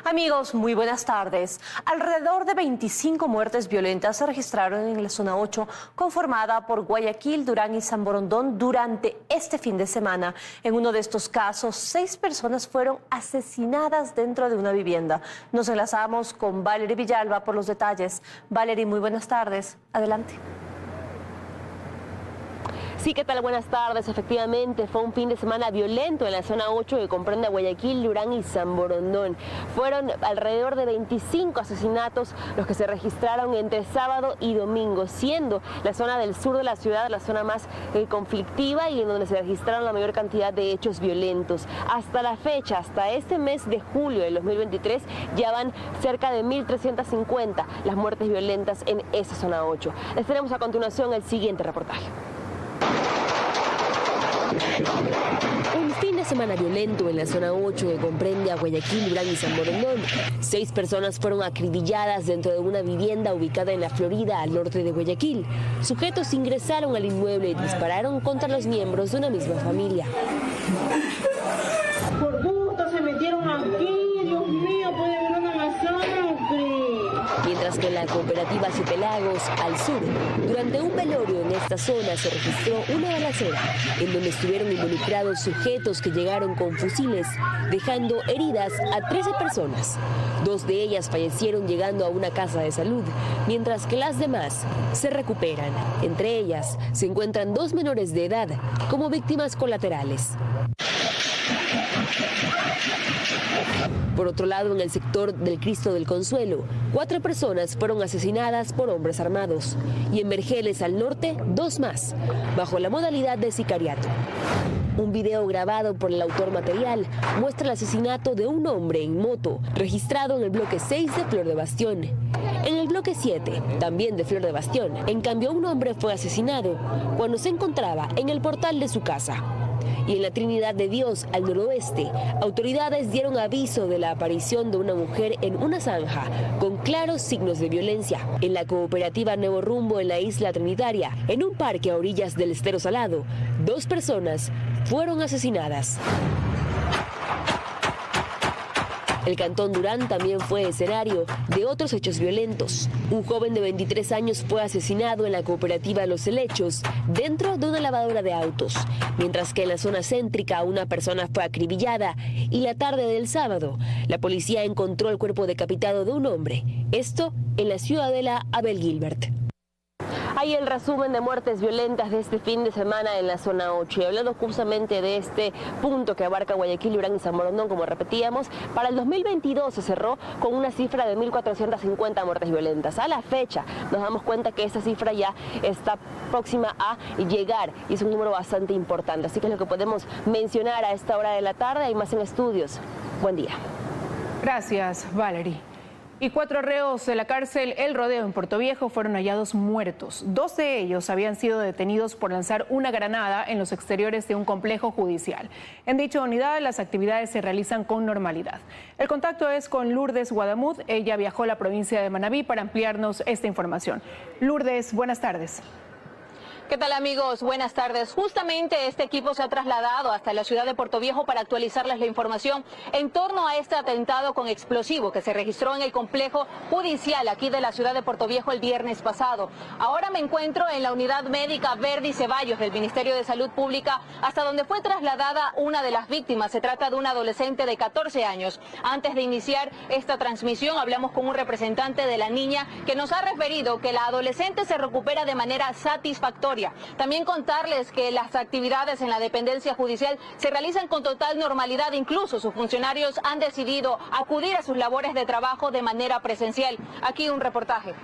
Amigos, muy buenas tardes. Alrededor de 25 muertes violentas se registraron en la zona 8, conformada por Guayaquil, Durán y San Borondón durante este fin de semana. En uno de estos casos, 6 personas fueron asesinadas dentro de una vivienda. Nos enlazamos con Valery Villalba por los detalles. Valery, muy buenas tardes. Adelante. Sí, ¿qué tal? Buenas tardes. Efectivamente, fue un fin de semana violento en la zona 8 que comprende a Guayaquil, Durán y San Borondón. Fueron alrededor de 25 asesinatos los que se registraron entre sábado y domingo, siendo la zona del sur de la ciudad la zona más conflictiva y en donde se registraron la mayor cantidad de hechos violentos. Hasta la fecha, hasta este mes de julio del 2023, ya van cerca de 1.350 las muertes violentas en esa zona 8. Les tenemos a continuación el siguiente reportaje. Un fin de semana violento en la zona 8 que comprende a Guayaquil, Durán y San Borondón. 6 personas fueron acribilladas dentro de una vivienda ubicada en la Florida, al norte de Guayaquil. Sujetos ingresaron al inmueble y dispararon contra los miembros de una misma familia. Por gusto se metieron aquí, Dios mío, puede haber una masacre. Mientras que en la cooperativa Siete Lagos, al sur, durante un velorio en esta zona se registró una balacera en donde estuvieron involucrados sujetos que llegaron con fusiles, dejando heridas a 13 personas. 2 de ellas fallecieron llegando a una casa de salud, mientras que las demás se recuperan. Entre ellas se encuentran 2 menores de edad como víctimas colaterales. Por otro lado, en el sector del Cristo del Consuelo, 4 personas fueron asesinadas por hombres armados y en Vergeles, al norte, 2 más, bajo la modalidad de sicariato. Un video grabado por el autor material muestra el asesinato de un hombre en moto, registrado en el bloque 6 de Flor de Bastión. En el bloque 7, también de Flor de Bastión, en cambio, un hombre fue asesinado cuando se encontraba en el portal de su casa. Y en la Trinidad de Dios, al noroeste, autoridades dieron aviso de la aparición de una mujer en una zanja con claros signos de violencia. En la cooperativa Nuevo Rumbo, en la isla Trinitaria, en un parque a orillas del Estero Salado, 2 personas fueron asesinadas. El cantón Durán también fue escenario de otros hechos violentos. Un joven de 23 años fue asesinado en la cooperativa Los Helechos, dentro de una lavadora de autos, mientras que en la zona céntrica una persona fue acribillada y la tarde del sábado la policía encontró el cuerpo decapitado de un hombre, esto en la ciudadela Abel Gilbert. Hay el resumen de muertes violentas de este fin de semana en la zona 8. Y hablando justamente de este punto que abarca Guayaquil, Durán y San Borondón, como repetíamos, para el 2022 se cerró con una cifra de 1.450 muertes violentas. A la fecha nos damos cuenta que esa cifra ya está próxima a llegar y es un número bastante importante. Así que es lo que podemos mencionar a esta hora de la tarde. Hay más en estudios. Buen día. Gracias, Valery. Y 4 reos de la cárcel El Rodeo en Puerto Viejo fueron hallados muertos. 2 de ellos habían sido detenidos por lanzar una granada en los exteriores de un complejo judicial. En dicha unidad las actividades se realizan con normalidad. El contacto es con Lourdes Guadamud. Ella viajó a la provincia de Manabí para ampliarnos esta información. Lourdes, buenas tardes. ¿Qué tal, amigos? Buenas tardes. Justamente este equipo se ha trasladado hasta la ciudad de Puerto Viejo para actualizarles la información en torno a este atentado con explosivo que se registró en el complejo judicial aquí de la ciudad de Puerto Viejo el viernes pasado. Ahora me encuentro en la unidad médica Verdi Ceballos del Ministerio de Salud Pública, hasta donde fue trasladada una de las víctimas. Se trata de una adolescente de 14 años. Antes de iniciar esta transmisión hablamos con un representante de la niña que nos ha referido que la adolescente se recupera de manera satisfactoria. También contarles que las actividades en la dependencia judicial se realizan con total normalidad, incluso sus funcionarios han decidido acudir a sus labores de trabajo de manera presencial. Aquí un reportaje.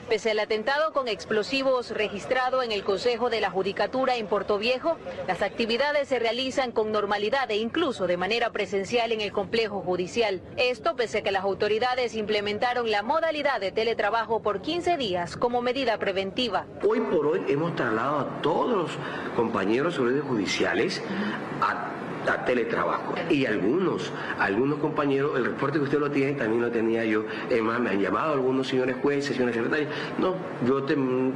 Pese al atentado con explosivos registrado en el Consejo de la Judicatura en Puerto Viejo, las actividades se realizan con normalidad e incluso de manera presencial en el complejo judicial. Esto pese a que las autoridades implementaron la modalidad de teletrabajo por 15 días como medida preventiva. Hoy por hoy hemos trasladado a todos los compañeros judiciales a a teletrabajo. Y algunos compañeros, el reporte que usted lo tiene, también lo tenía yo. Es más, me han llamado algunos señores jueces, señores secretarios. No, yo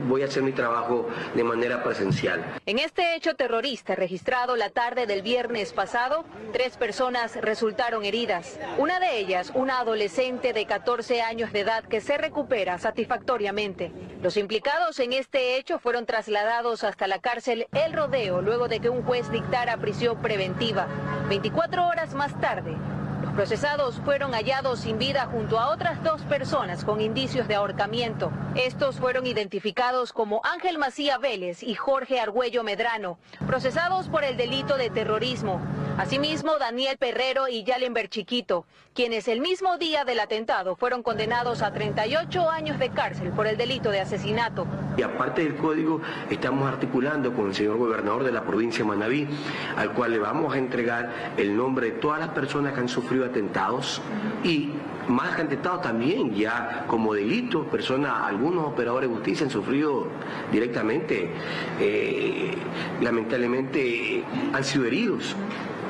voy a hacer mi trabajo de manera presencial. En este hecho terrorista registrado la tarde del viernes pasado, 3 personas resultaron heridas. Una de ellas, una adolescente de 14 años de edad que se recupera satisfactoriamente. Los implicados en este hecho fueron trasladados hasta la cárcel El Rodeo luego de que un juez dictara prisión preventiva. 24 horas más tarde, los procesados fueron hallados sin vida junto a otras 2 personas con indicios de ahorcamiento. Estos fueron identificados como Ángel Macía Vélez y Jorge Argüello Medrano, procesados por el delito de terrorismo. Asimismo, Daniel Perrero y Yalenber Chiquito, quienes el mismo día del atentado fueron condenados a 38 años de cárcel por el delito de asesinato. Y aparte del código, estamos articulando con el señor gobernador de la provincia de Manabí, al cual le vamos a entregar el nombre de todas las personas que han sufrido atentados y más que atentados también ya como delito, algunos operadores de justicia han sufrido directamente, lamentablemente han sido heridos.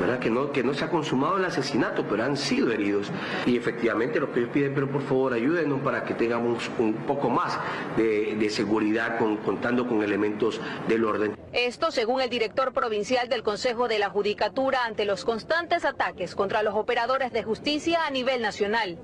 ¿Verdad? Que no se ha consumado el asesinato, pero han sido heridos. Y efectivamente lo que ellos piden, pero por favor ayúdenos para que tengamos un poco más de seguridad contando con elementos del orden. Esto según el director provincial del Consejo de la Judicatura ante los constantes ataques contra los operadores de justicia a nivel nacional.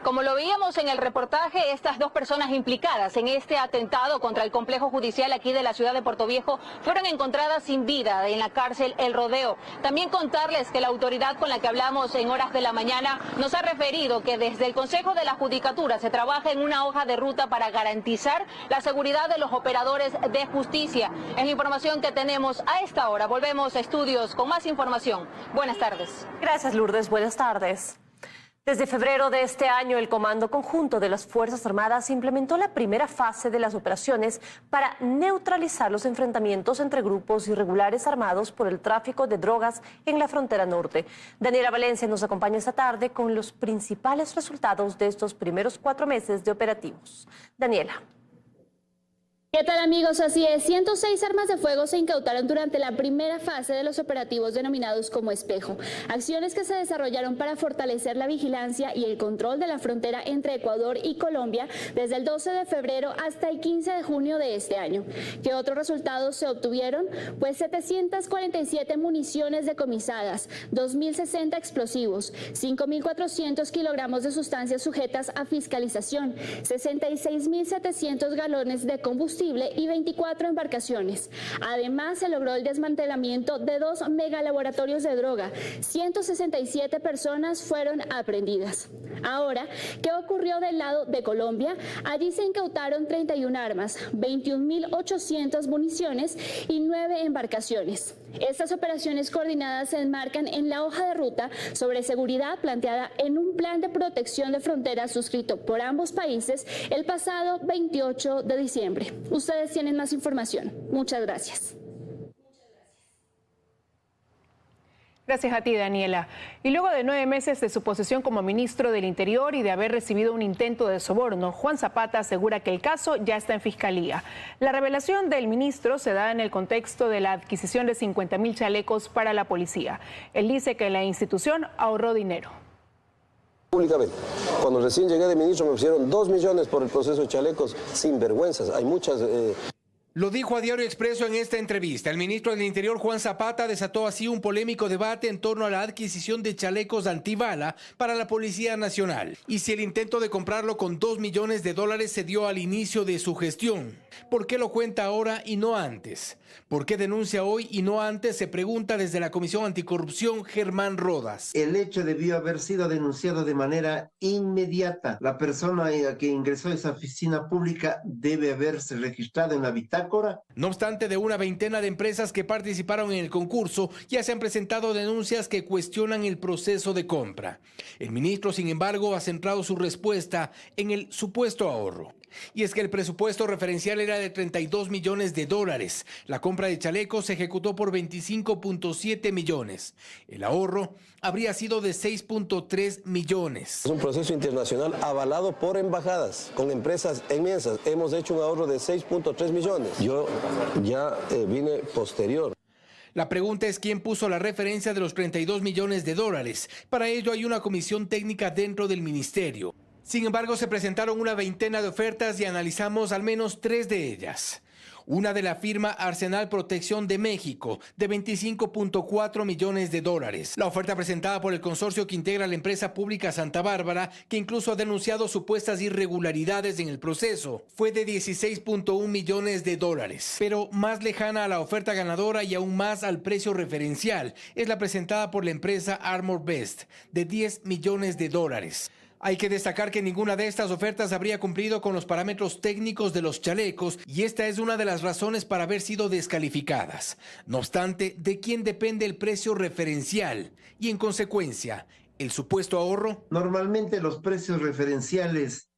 Como lo veíamos en el reportaje, estas 2 personas implicadas en este atentado contra el complejo judicial aquí de la ciudad de Portoviejo fueron encontradas sin vida en la cárcel El Rodeo. También contarles que la autoridad con la que hablamos en horas de la mañana nos ha referido que desde el Consejo de la Judicatura se trabaja en una hoja de ruta para garantizar la seguridad de los operadores de justicia. Es la información que tenemos a esta hora. Volvemos a estudios con más información. Buenas tardes. Gracias, Lourdes. Buenas tardes. Desde febrero de este año, el Comando Conjunto de las Fuerzas Armadas implementó la primera fase de las operaciones para neutralizar los enfrentamientos entre grupos irregulares armados por el tráfico de drogas en la frontera norte. Daniela Valencia nos acompaña esta tarde con los principales resultados de estos primeros 4 meses de operativos. Daniela. ¿Qué tal, amigos? Así es, 106 armas de fuego se incautaron durante la primera fase de los operativos denominados como Espejo, acciones que se desarrollaron para fortalecer la vigilancia y el control de la frontera entre Ecuador y Colombia desde el 12 de febrero hasta el 15 de junio de este año. ¿Qué otros resultados se obtuvieron? Pues 747 municiones decomisadas, 2.060 explosivos, 5.400 kilogramos de sustancias sujetas a fiscalización, 66.700 galones de combustible y 24 embarcaciones. Además, se logró el desmantelamiento de 2 megalaboratorios de droga. 167 personas fueron aprehendidas. Ahora, ¿qué ocurrió del lado de Colombia? Allí se incautaron 31 armas, 21.800 municiones y 9 embarcaciones. Estas operaciones coordinadas se enmarcan en la hoja de ruta sobre seguridad planteada en un plan de protección de fronteras suscrito por ambos países el pasado 28 de diciembre. Ustedes tienen más información. Muchas gracias. Gracias a ti, Daniela. Y luego de 9 meses de su posesión como ministro del Interior y de haber recibido un intento de soborno, Juan Zapata asegura que el caso ya está en fiscalía. La revelación del ministro se da en el contexto de la adquisición de 50.000 chalecos para la policía. Él dice que la institución ahorró dinero. Públicamente. Cuando recién llegué de ministro me pusieron 2 millones por el proceso de chalecos, sin vergüenzas. Hay muchas... Lo dijo a Diario Expreso en esta entrevista. El ministro del Interior, Juan Zapata, desató así un polémico debate en torno a la adquisición de chalecos antibala para la Policía Nacional. Y si el intento de comprarlo con $2 millones se dio al inicio de su gestión. ¿Por qué lo cuenta ahora y no antes? ¿Por qué denuncia hoy y no antes? Se pregunta desde la Comisión Anticorrupción Germán Rodas. El hecho debió haber sido denunciado de manera inmediata. La persona que ingresó a esa oficina pública debe haberse registrado en la bitácora. No obstante, de una veintena de empresas que participaron en el concurso, ya se han presentado denuncias que cuestionan el proceso de compra. El ministro, sin embargo, ha centrado su respuesta en el supuesto ahorro. Y es que el presupuesto referencial era de $32 millones. La compra de chalecos se ejecutó por 25.7 millones. El ahorro habría sido de 6.3 millones. Es un proceso internacional avalado por embajadas, con empresas inmensas. Hemos hecho un ahorro de 6.3 millones. Yo ya vine posterior. La pregunta es quién puso la referencia de los 32 millones de dólares. Para ello hay una comisión técnica dentro del ministerio. Sin embargo, se presentaron una veintena de ofertas y analizamos al menos 3 de ellas. Una de la firma Arsenal Protección de México, de 25.4 millones de dólares. La oferta presentada por el consorcio que integra la empresa pública Santa Bárbara, que incluso ha denunciado supuestas irregularidades en el proceso, fue de 16.1 millones de dólares. Pero más lejana a la oferta ganadora y aún más al precio referencial es la presentada por la empresa Armor Best, de 10 millones de dólares. Hay que destacar que ninguna de estas ofertas habría cumplido con los parámetros técnicos de los chalecos y esta es una de las razones para haber sido descalificadas. No obstante, ¿de quién depende el precio referencial y, en consecuencia, el supuesto ahorro? Normalmente los precios referenciales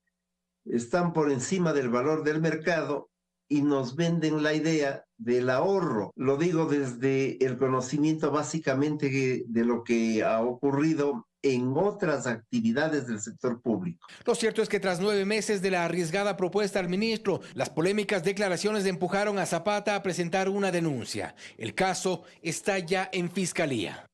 están por encima del valor del mercado y nos venden la idea del ahorro. Lo digo desde el conocimiento básicamente de lo que ha ocurrido en otras actividades del sector público. Lo cierto es que tras 9 meses de la arriesgada propuesta al ministro, las polémicas declaraciones empujaron a Zapata a presentar una denuncia. El caso está ya en fiscalía.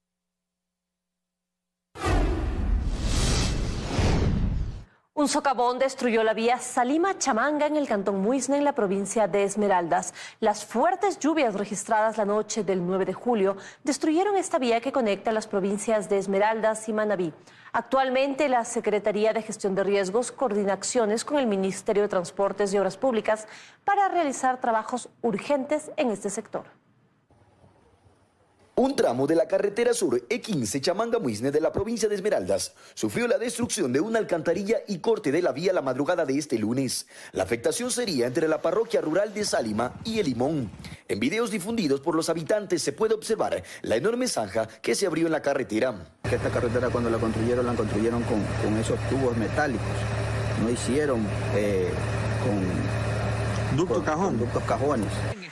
Un socavón destruyó la vía Salima-Chamanga en el cantón Muisne, en la provincia de Esmeraldas. Las fuertes lluvias registradas la noche del 9 de julio destruyeron esta vía que conecta las provincias de Esmeraldas y Manabí. Actualmente, la Secretaría de Gestión de Riesgos coordina acciones con el Ministerio de Transportes y Obras Públicas para realizar trabajos urgentes en este sector. Un tramo de la carretera sur E15 Chamanga-Muisne de la provincia de Esmeraldas sufrió la destrucción de una alcantarilla y corte de la vía la madrugada de este lunes. La afectación sería entre la parroquia rural de Salima y El Limón. En videos difundidos por los habitantes se puede observar la enorme zanja que se abrió en la carretera. Esta carretera cuando la construyeron con esos tubos metálicos. No hicieron con ductos cajones.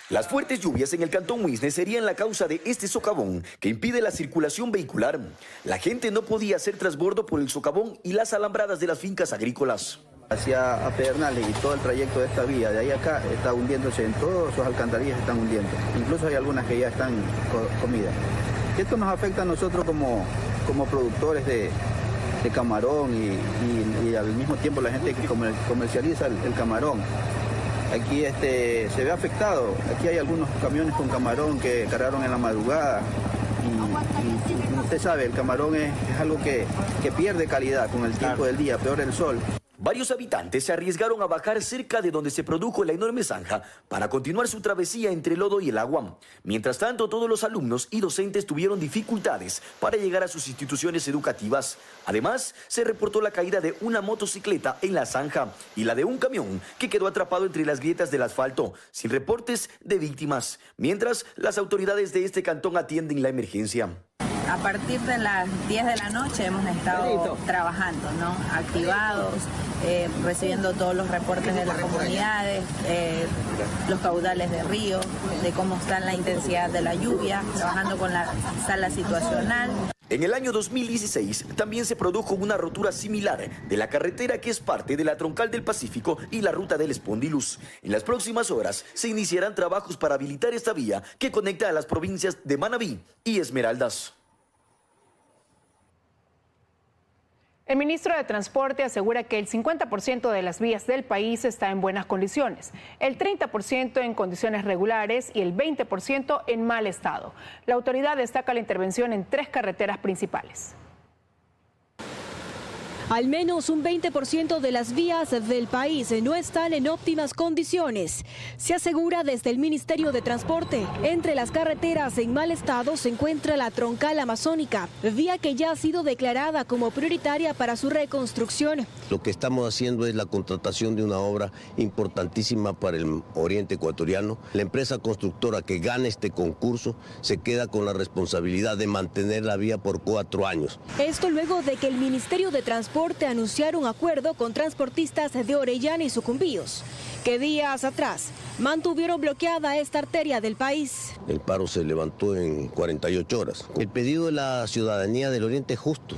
Las fuertes lluvias en el cantón Muisne serían la causa de este socavón que impide la circulación vehicular. La gente no podía hacer transbordo por el socavón y las alambradas de las fincas agrícolas. Hacia Pedernales y todo el trayecto de esta vía, de ahí acá, está hundiéndose en todas sus alcantarillas, están hundiendo. Incluso hay algunas que ya están comidas. Esto nos afecta a nosotros como productores de camarón y al mismo tiempo la gente que comercializa el camarón. Aquí se ve afectado. Aquí hay algunos camiones con camarón que cargaron en la madrugada y usted sabe, el camarón es algo que pierde calidad con el tiempo del día, peor el sol. Varios habitantes se arriesgaron a bajar cerca de donde se produjo la enorme zanja para continuar su travesía entre el lodo y el agua. Mientras tanto, todos los alumnos y docentes tuvieron dificultades para llegar a sus instituciones educativas. Además, se reportó la caída de una motocicleta en la zanja y la de un camión que quedó atrapado entre las grietas del asfalto, sin reportes de víctimas, mientras las autoridades de este cantón atienden la emergencia. A partir de las 10 de la noche hemos estado trabajando, ¿no? Activados, recibiendo todos los reportes de las comunidades, los caudales de río, de cómo está la intensidad de la lluvia, trabajando con la sala situacional. En el año 2016 también se produjo una rotura similar de la carretera que es parte de la Troncal del Pacífico y la ruta del Espondilus. En las próximas horas se iniciarán trabajos para habilitar esta vía que conecta a las provincias de Manabí y Esmeraldas. El ministro de Transporte asegura que el 50% de las vías del país está en buenas condiciones, el 30% en condiciones regulares y el 20% en mal estado. La autoridad destaca la intervención en 3 carreteras principales. Al menos un 20% de las vías del país no están en óptimas condiciones. Se asegura desde el Ministerio de Transporte. Entre las carreteras en mal estado se encuentra la Troncal Amazónica, vía que ya ha sido declarada como prioritaria para su reconstrucción. Lo que estamos haciendo es la contratación de una obra importantísima para el oriente ecuatoriano. La empresa constructora que gane este concurso se queda con la responsabilidad de mantener la vía por 4 años. Esto luego de que el Ministerio de Transporte anunciara un acuerdo con transportistas de Orellana y Sucumbíos, que días atrás mantuvieron bloqueada esta arteria del país. El paro se levantó en 48 horas. El pedido de la ciudadanía del Oriente es justo,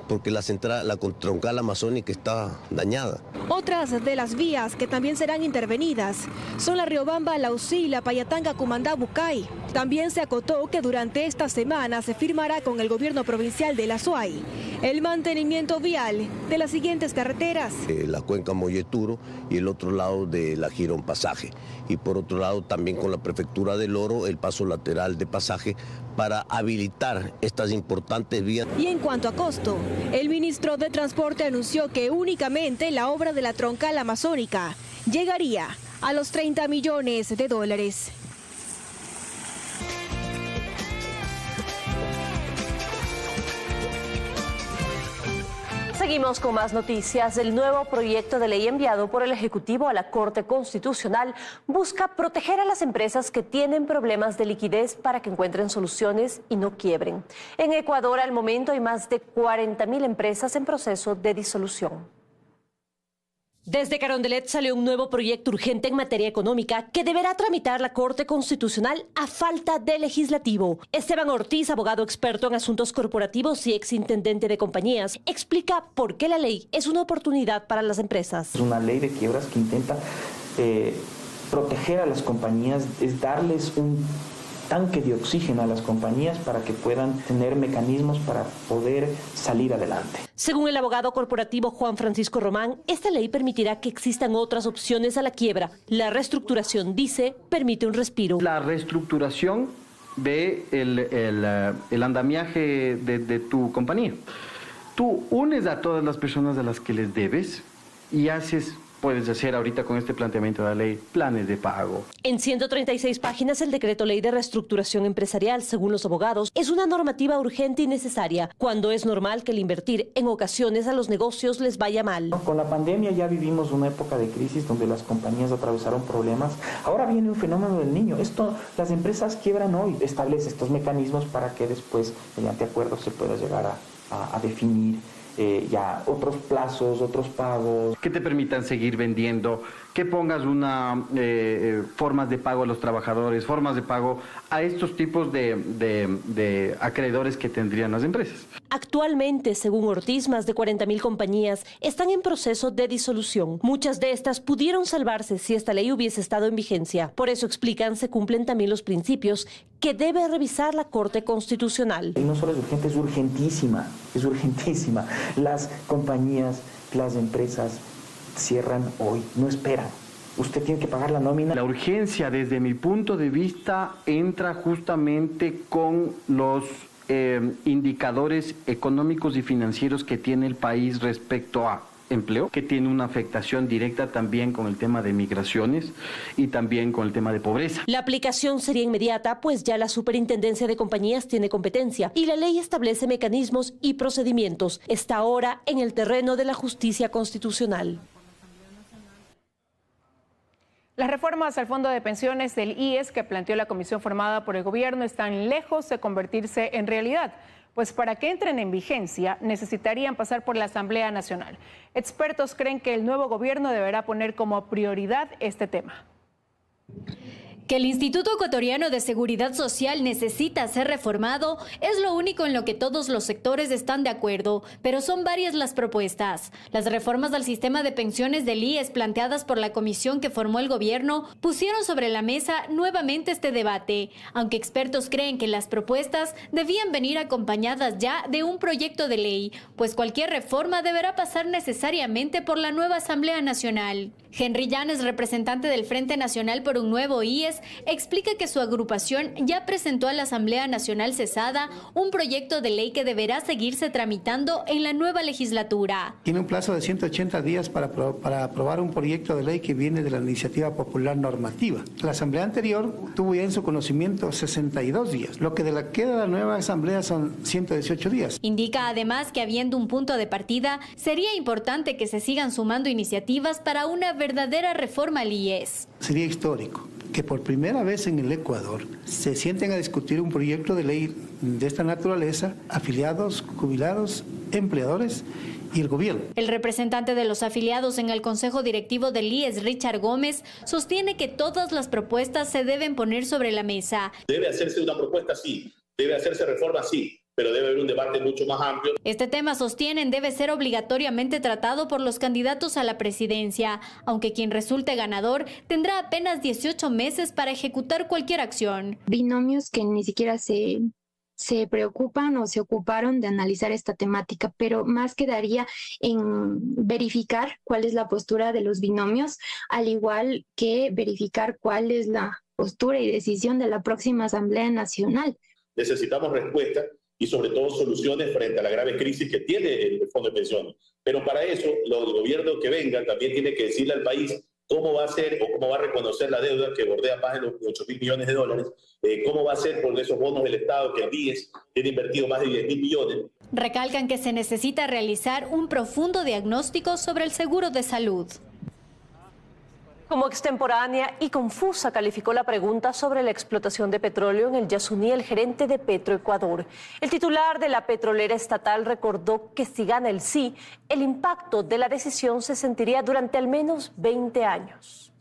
porque la Troncal Amazónica está dañada. Otras de las vías que también serán intervenidas son la Riobamba, Lausí y la Payatanga, Cumandá, Bucay. También se acotó que durante esta semana se firmará con el gobierno provincial de la Azuay el mantenimiento vial de las siguientes carreteras. La cuenca Molleturo y el otro lado de la Girón Pasaje. Y por otro lado también con la prefectura del Oro el paso lateral de Pasaje para habilitar estas importantes vías. Y en cuanto a costo, el ministro de Transporte anunció que únicamente la obra de la troncal amazónica llegaría a los 30 millones de dólares. Seguimos con más noticias. El nuevo proyecto de ley enviado por el Ejecutivo a la Corte Constitucional busca proteger a las empresas que tienen problemas de liquidez para que encuentren soluciones y no quiebren. En Ecuador, al momento, hay más de 40.000 empresas en proceso de disolución. Desde Carondelet salió un nuevo proyecto urgente en materia económica que deberá tramitar la Corte Constitucional a falta de legislativo. Esteban Ortiz, abogado experto en asuntos corporativos y exintendente de compañías, explica por qué la ley es una oportunidad para las empresas. Es una ley de quiebras que intenta proteger a las compañías, es darles un tanque de oxígeno a las compañías para que puedan tener mecanismos para poder salir adelante. Según el abogado corporativo Juan Francisco Román, esta ley permitirá que existan otras opciones a la quiebra. La reestructuración, dice, permite un respiro. La reestructuración de el andamiaje de tu compañía. Tú unes a todas las personas a las que les debes y puedes hacer ahorita con este planteamiento de la ley planes de pago. En 136 páginas, el decreto ley de reestructuración empresarial, según los abogados, es una normativa urgente y necesaria, cuando es normal que el invertir en ocasiones a los negocios les vaya mal. Con la pandemia ya vivimos una época de crisis donde las compañías atravesaron problemas. Ahora viene un fenómeno del niño. Las empresas quiebran hoy. Establece estos mecanismos para que después, mediante acuerdos, se pueda llegar a definir ya otros plazos, otros pagos. Que te permitan seguir vendiendo, que pongas formas de pago a los trabajadores, formas de pago a estos tipos de acreedores que tendrían las empresas. Actualmente, según Ortiz, más de 40.000 compañías están en proceso de disolución. Muchas de estas pudieron salvarse si esta ley hubiese estado en vigencia. Por eso, explican, se cumplen también los principios que debe revisar la Corte Constitucional. Y no solo es urgente, es urgentísima, es urgentísima. Las compañías, las empresas cierran hoy, no esperan. Usted tiene que pagar la nómina. La urgencia, desde mi punto de vista, entra justamente con los indicadores económicos y financieros que tiene el país respecto a empleo, que tiene una afectación directa también con el tema de migraciones y también con el tema de pobreza. La aplicación sería inmediata, pues ya la Superintendencia de Compañías tiene competencia y la ley establece mecanismos y procedimientos. Está ahora en el terreno de la justicia constitucional. Las reformas al Fondo de Pensiones del IES que planteó la comisión formada por el gobierno están lejos de convertirse en realidad, pues para que entren en vigencia necesitarían pasar por la Asamblea Nacional. Expertos creen que el nuevo gobierno deberá poner como prioridad este tema. Que el Instituto Ecuatoriano de Seguridad Social necesita ser reformado es lo único en lo que todos los sectores están de acuerdo, pero son varias las propuestas. Las reformas al sistema de pensiones del IES planteadas por la comisión que formó el gobierno pusieron sobre la mesa nuevamente este debate, aunque expertos creen que las propuestas debían venir acompañadas ya de un proyecto de ley, pues cualquier reforma deberá pasar necesariamente por la nueva Asamblea Nacional. Henry Llanes, representante del Frente Nacional por un Nuevo IES, explica que su agrupación ya presentó a la Asamblea Nacional cesada un proyecto de ley que deberá seguirse tramitando en la nueva legislatura. Tiene un plazo de 180 días para aprobar un proyecto de ley que viene de la Iniciativa Popular Normativa. La Asamblea anterior tuvo ya en su conocimiento 62 días, lo que de la queda de la nueva Asamblea son 118 días. Indica además que habiendo un punto de partida, sería importante que se sigan sumando iniciativas para una verdadera reforma al IES. Sería histórico que por primera vez en el Ecuador se sienten a discutir un proyecto de ley de esta naturaleza, afiliados, jubilados, empleadores y el gobierno. El representante de los afiliados en el Consejo Directivo del IES, Richard Gómez, sostiene que todas las propuestas se deben poner sobre la mesa. Debe hacerse una propuesta, sí. Debe hacerse reforma, sí. pero debe haber un debate mucho más amplio. Este tema, sostienen, debe ser obligatoriamente tratado por los candidatos a la presidencia, aunque quien resulte ganador tendrá apenas 18 meses para ejecutar cualquier acción. Binomios que ni siquiera se preocupan o se ocuparon de analizar esta temática, pero más quedaría en verificar cuál es la postura de los binomios, al igual que verificar cuál es la postura y decisión de la próxima Asamblea Nacional. Necesitamos respuestas y sobre todo soluciones frente a la grave crisis que tiene el Fondo de Pensiones. Pero para eso, el gobierno que venga también tiene que decirle al país cómo va a hacer o cómo va a reconocer la deuda que bordea más de los 8.000 millones de dólares, cómo va a hacer por esos bonos del Estado que el BIES tiene invertido más de 10.000 millones. Recalcan que se necesita realizar un profundo diagnóstico sobre el seguro de salud. Como extemporánea y confusa calificó la pregunta sobre la explotación de petróleo en el Yasuní el gerente de Petroecuador. El titular de la petrolera estatal recordó que si gana el sí, el impacto de la decisión se sentiría durante al menos 20 años.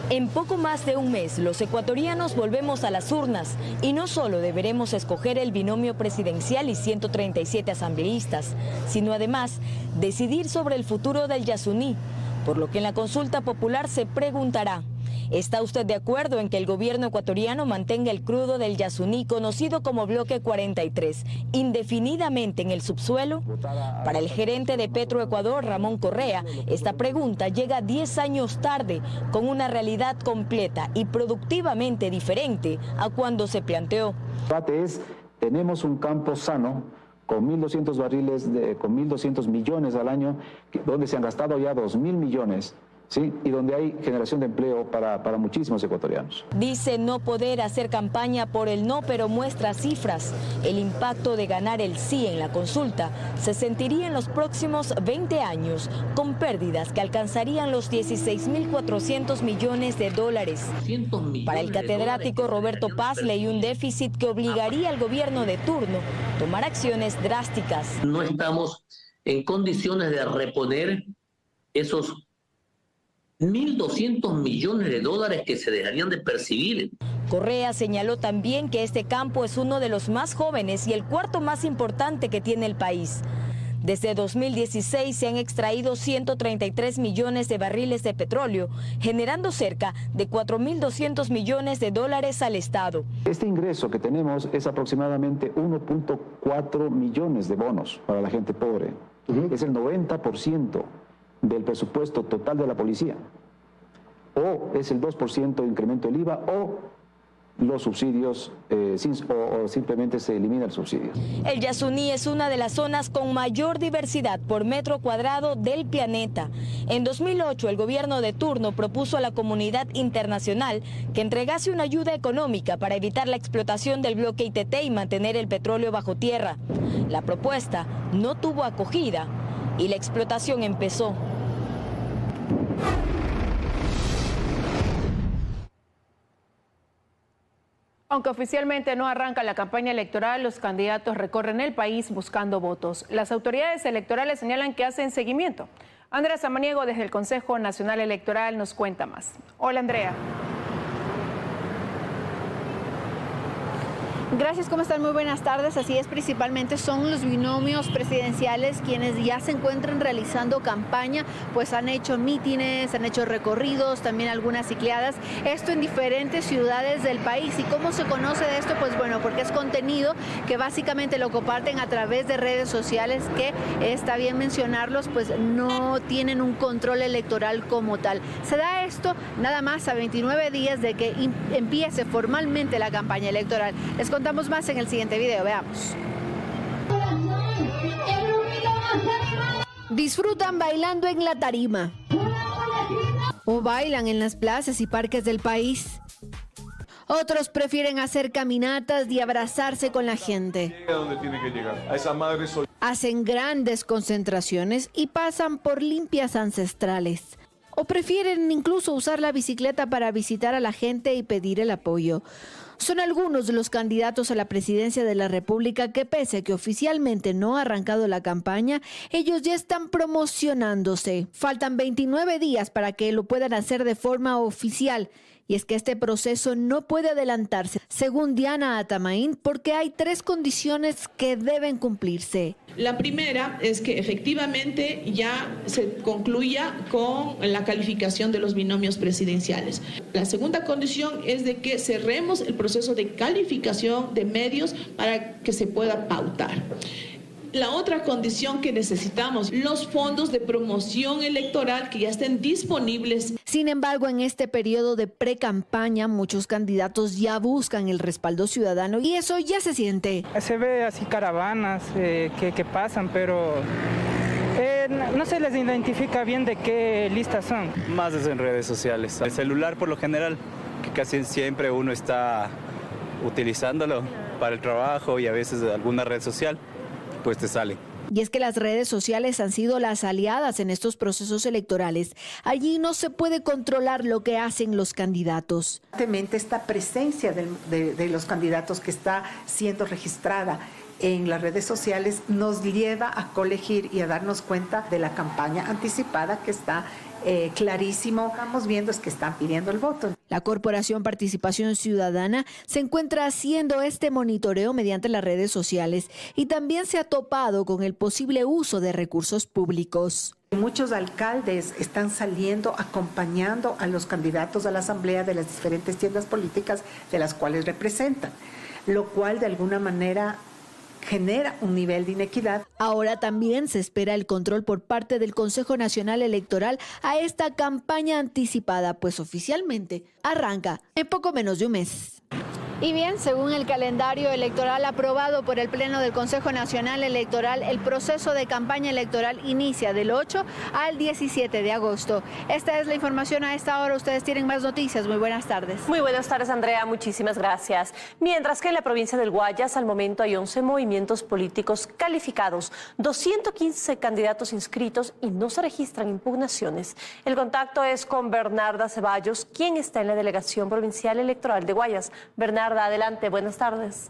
En poco más de un mes, los ecuatorianos volvemos a las urnas y no solo deberemos escoger el binomio presidencial y 137 asambleístas, sino además decidir sobre el futuro del Yasuní. Por lo que en la consulta popular se preguntará, ¿está usted de acuerdo en que el gobierno ecuatoriano mantenga el crudo del Yasuní, conocido como Bloque 43, indefinidamente en el subsuelo? Para el gerente de Petroecuador, Ramón Correa, esta pregunta llega 10 años tarde, con una realidad completa y productivamente diferente a cuando se planteó. El debate es, tenemos un campo sano, con 1.200 barriles, con 1.200 millones al año, donde se han gastado ya 2.000 millones, ¿sí? Y donde hay generación de empleo para muchísimos ecuatorianos. Dice no poder hacer campaña por el no, pero muestra cifras. El impacto de ganar el sí en la consulta se sentiría en los próximos 20 años, con pérdidas que alcanzarían los 16.400 millones de dólares. Para el catedrático Roberto Paz, leí un déficit que obligaría al gobierno de turno a tomar acciones drásticas. No estamos en condiciones de reponer esos 1.200 millones de dólares que se dejarían de percibir. Correa señaló también que este campo es uno de los más jóvenes y el cuarto más importante que tiene el país. Desde 2016 se han extraído 133 millones de barriles de petróleo, generando cerca de 4.200 millones de dólares al Estado. Este ingreso que tenemos es aproximadamente 1.4 millones de bonos para la gente pobre. Es el 90% del presupuesto total de la policía, o es el 2% de incremento del IVA, o los subsidios, o simplemente se elimina el subsidio. El Yasuní es una de las zonas con mayor diversidad por metro cuadrado del planeta. En 2008, el gobierno de turno propuso a la comunidad internacional que entregase una ayuda económica para evitar la explotación del bloque ITT y mantener el petróleo bajo tierra. La propuesta no tuvo acogida y la explotación empezó. Aunque oficialmente no arranca la campaña electoral, los candidatos recorren el país buscando votos. Las autoridades electorales señalan que hacen seguimiento. Andrea Samaniego, desde el Consejo Nacional Electoral, nos cuenta más. Hola, Andrea. Gracias, ¿cómo están? Muy buenas tardes. Así es, principalmente son los binomios presidenciales quienes ya se encuentran realizando campaña, pues han hecho mítines, han hecho recorridos, también algunas cicleadas, esto en diferentes ciudades del país. ¿Y cómo se conoce de esto? Pues bueno, porque es contenido que básicamente lo comparten a través de redes sociales que, está bien mencionarlos, pues no tienen un control electoral como tal. Se da esto nada más a 29 días de que empiece formalmente la campaña electoral. Les contamos más en el siguiente video, veamos. Disfrutan bailando en la tarima o bailan en las plazas y parques del país. Otros prefieren hacer caminatas y abrazarse con la gente. ¿A dónde tiene que llegar? A esa madre soy. Hacen grandes concentraciones y pasan por limpias ancestrales. O prefieren incluso usar la bicicleta para visitar a la gente y pedir el apoyo. Son algunos de los candidatos a la presidencia de la República que, pese a que oficialmente no ha arrancado la campaña, ellos ya están promocionándose. Faltan 29 días para que lo puedan hacer de forma oficial Y es que este proceso no puede adelantarse, según Diana Atamaín, porque hay 3 condiciones que deben cumplirse. La primera es que efectivamente ya se concluya con la calificación de los binomios presidenciales. La segunda condición es de que cerremos el proceso de calificación de medios para que se pueda pautar. La otra condición que necesitamos, los fondos de promoción electoral que ya estén disponibles. Sin embargo, en este periodo de pre-campaña, muchos candidatos ya buscan el respaldo ciudadano y eso ya se siente. Se ve así caravanas que pasan, pero no se les identifica bien de qué listas son. Más es en redes sociales. El celular, por lo general, que casi siempre uno está utilizándolo para el trabajo y a veces alguna red social, pues te sale. Y es que las redes sociales han sido las aliadas en estos procesos electorales. Allí no se puede controlar lo que hacen los candidatos. Esta presencia de los candidatos que está siendo registrada en las redes sociales nos lleva a colegir y a darnos cuenta de la campaña anticipada que está clarísimo. Estamos viendo es que están pidiendo el voto. La Corporación Participación Ciudadana se encuentra haciendo este monitoreo mediante las redes sociales y también se ha topado con el posible uso de recursos públicos. Muchos alcaldes están saliendo acompañando a los candidatos a la asamblea de las diferentes tiendas políticas de las cuales representan, lo cual de alguna manera genera un nivel de inequidad. Ahora también se espera el control por parte del Consejo Nacional Electoral a esta campaña anticipada, pues oficialmente arranca en poco menos de un mes. Y bien, según el calendario electoral aprobado por el Pleno del Consejo Nacional Electoral, el proceso de campaña electoral inicia del 8 al 17 de agosto. Esta es la información a esta hora. Ustedes tienen más noticias. Muy buenas tardes. Muy buenas tardes, Andrea. Muchísimas gracias. Mientras que en la provincia del Guayas, al momento hay 11 movimientos políticos calificados, 215 candidatos inscritos y no se registran impugnaciones. El contacto es con Bernarda Ceballos, quien está en la Delegación Provincial Electoral de Guayas. Bernarda, adelante, buenas tardes.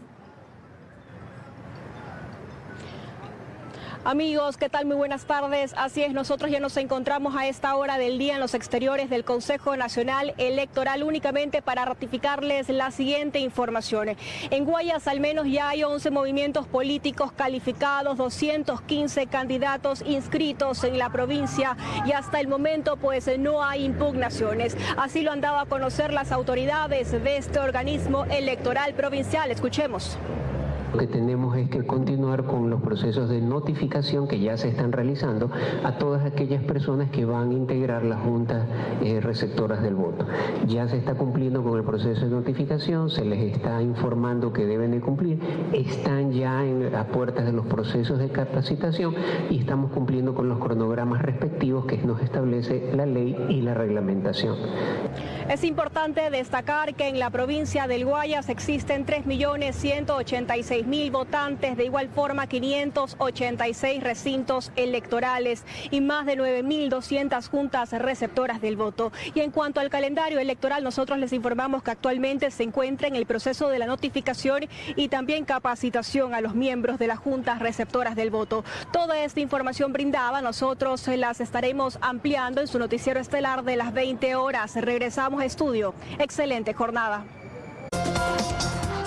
Amigos, ¿qué tal? Muy buenas tardes. Así es, nosotros ya nos encontramos a esta hora del día en los exteriores del Consejo Nacional Electoral únicamente para ratificarles la siguiente información. En Guayas al menos ya hay 11 movimientos políticos calificados, 215 candidatos inscritos en la provincia y hasta el momento pues no hay impugnaciones. Así lo han dado a conocer las autoridades de este organismo electoral provincial. Escuchemos. Lo que tenemos es que continuar con los procesos de notificación que ya se están realizando a todas aquellas personas que van a integrar las juntas receptoras del voto. Ya se está cumpliendo con el proceso de notificación, se les está informando que deben de cumplir, están ya a puertas de los procesos de capacitación y estamos cumpliendo con los cronogramas respectivos que nos establece la ley y la reglamentación. Es importante destacar que en la provincia del Guayas existen 3.186.000 votantes, de igual forma 586 recintos electorales y más de 9.200 juntas receptoras del voto. Y en cuanto al calendario electoral, nosotros les informamos que actualmente se encuentra en el proceso de la notificación y también capacitación a los miembros de las juntas receptoras del voto. Toda esta información brindada, nosotros las estaremos ampliando en su noticiero estelar de las 20 horas. Regresamos a estudio. Excelente jornada.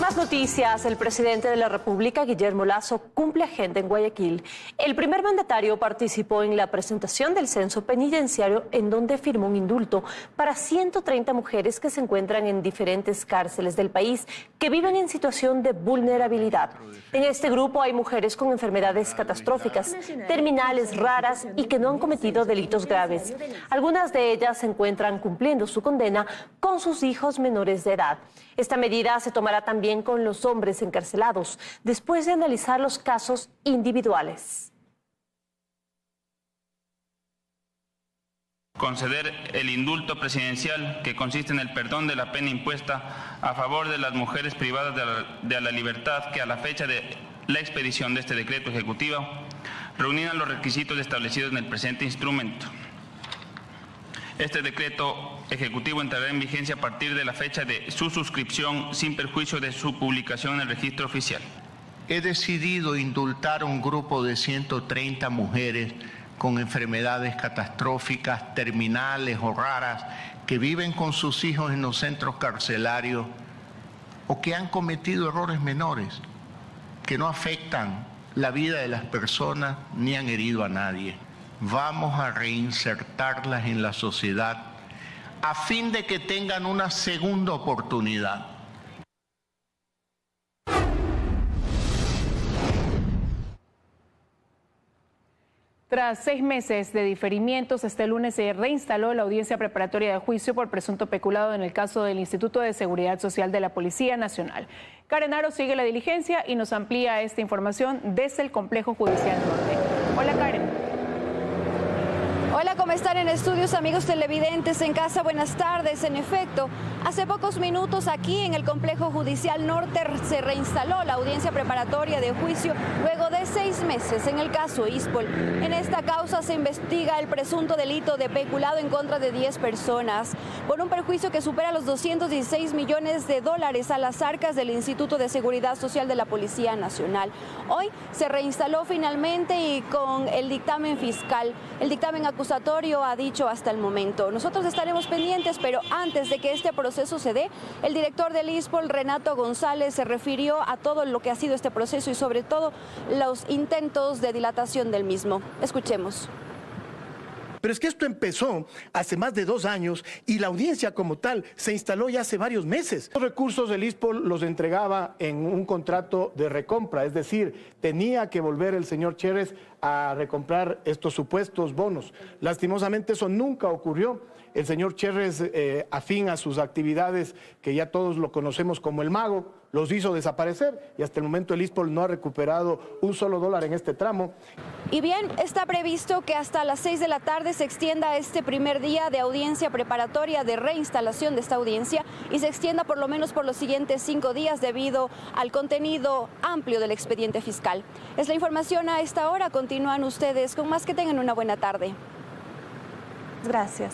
Más noticias. El presidente de la República, Guillermo Lasso, cumple agenda en Guayaquil. El primer mandatario participó en la presentación del censo penitenciario en donde firmó un indulto para 130 mujeres que se encuentran en diferentes cárceles del país que viven en situación de vulnerabilidad. En este grupo hay mujeres con enfermedades catastróficas, terminales, raras y que no han cometido delitos graves. Algunas de ellas se encuentran cumpliendo su condena con sus hijos menores de edad. Esta medida se tomará también con los hombres encarcelados, después de analizar los casos individuales. Conceder el indulto presidencial, que consiste en el perdón de la pena impuesta a favor de las mujeres privadas de la libertad que a la fecha de la expedición de este decreto ejecutivo reunían los requisitos establecidos en el presente instrumento. Este decreto ejecutivo entrará en vigencia a partir de la fecha de su suscripción sin perjuicio de su publicación en el registro oficial. He decidido indultar a un grupo de 130 mujeres con enfermedades catastróficas, terminales o raras, que viven con sus hijos en los centros carcelarios o que han cometido errores menores que no afectan la vida de las personas ni han herido a nadie. Vamos a reinsertarlas en la sociedad a fin de que tengan una segunda oportunidad. Tras 6 meses de diferimientos, este lunes se reinstaló la audiencia preparatoria de juicio por presunto peculado en el caso del Instituto de Seguridad Social de la Policía Nacional. Karen Aro sigue la diligencia y nos amplía esta información desde el Complejo Judicial Norte. Hola, Karen. Hola, ¿cómo están en estudios, amigos televidentes en casa? Buenas tardes. En efecto, hace pocos minutos aquí en el Complejo Judicial Norte se reinstaló la audiencia preparatoria de juicio luego de 6 meses en el caso Ispol. En esta causa se investiga el presunto delito de peculado en contra de 10 personas por un perjuicio que supera los 216 millones de dólares a las arcas del Instituto de Seguridad Social de la Policía Nacional. Hoy se reinstaló finalmente y con el dictamen fiscal. El dictamen acusatorio ha dicho hasta el momento: nosotros estaremos pendientes, pero antes de que este proceso se dé, el director del ISPOL, Renato González, se refirió a todo lo que ha sido este proceso y sobre todo los intentos de dilatación del mismo. Escuchemos. Pero es que esto empezó hace más de 2 años y la audiencia como tal se instaló ya hace varios meses. Los recursos del ISPOL los entregaba en un contrato de recompra, es decir, tenía que volver el señor Chérez a recomprar estos supuestos bonos. Lastimosamente eso nunca ocurrió. El señor Chérez, afín a sus actividades, que ya todos lo conocemos como el mago, los hizo desaparecer y hasta el momento el ISPOL no ha recuperado un solo dólar en este tramo. Y bien, está previsto que hasta las 6 de la tarde se extienda este primer día de audiencia preparatoria de reinstalación de esta audiencia y se extienda por lo menos por los siguientes 5 días debido al contenido amplio del expediente fiscal. Es la información a esta hora. Continúan ustedes con más. Que tengan una buena tarde. Gracias.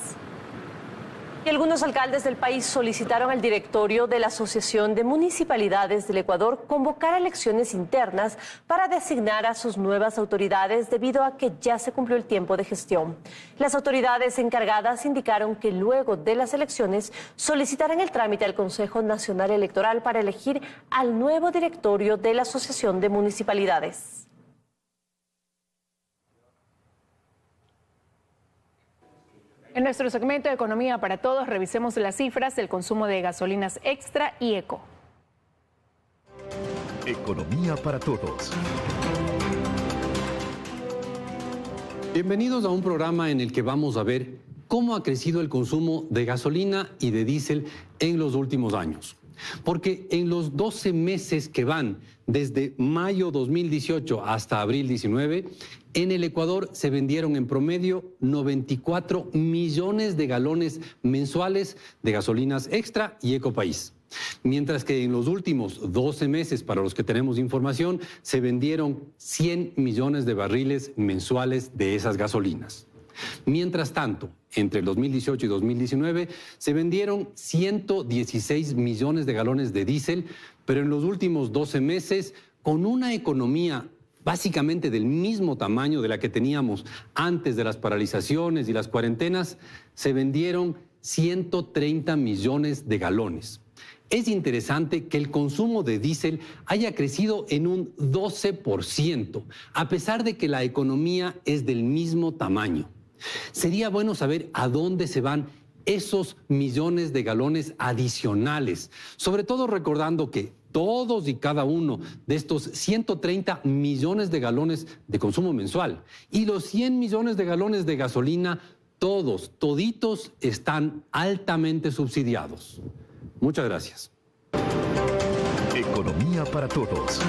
Y algunos alcaldes del país solicitaron al directorio de la Asociación de Municipalidades del Ecuador convocar elecciones internas para designar a sus nuevas autoridades debido a que ya se cumplió el tiempo de gestión. Las autoridades encargadas indicaron que luego de las elecciones solicitarán el trámite al Consejo Nacional Electoral para elegir al nuevo directorio de la Asociación de Municipalidades. En nuestro segmento de Economía para Todos, revisemos las cifras del consumo de gasolinas Extra y Eco. Economía para Todos. Bienvenidos a un programa en el que vamos a ver cómo ha crecido el consumo de gasolina y de diésel en los últimos años. Porque en los 12 meses que van desde mayo 2018 hasta abril 19, en el Ecuador se vendieron en promedio 94 millones de galones mensuales de gasolinas Extra y Ecopaís. Mientras que en los últimos 12 meses, para los que tenemos información, se vendieron 100 millones de barriles mensuales de esas gasolinas. Mientras tanto, entre el 2018 y 2019 se vendieron 116 millones de galones de diésel, pero en los últimos 12 meses, con una economía básicamente del mismo tamaño de la que teníamos antes de las paralizaciones y las cuarentenas, se vendieron 130 millones de galones. Es interesante que el consumo de diésel haya crecido en un 12%, a pesar de que la economía es del mismo tamaño. Sería bueno saber a dónde se van esos millones de galones adicionales, sobre todo recordando que todos y cada uno de estos 130 millones de galones de consumo mensual y los 100 millones de galones de gasolina, toditos están altamente subsidiados. Muchas gracias. Economía para Todos.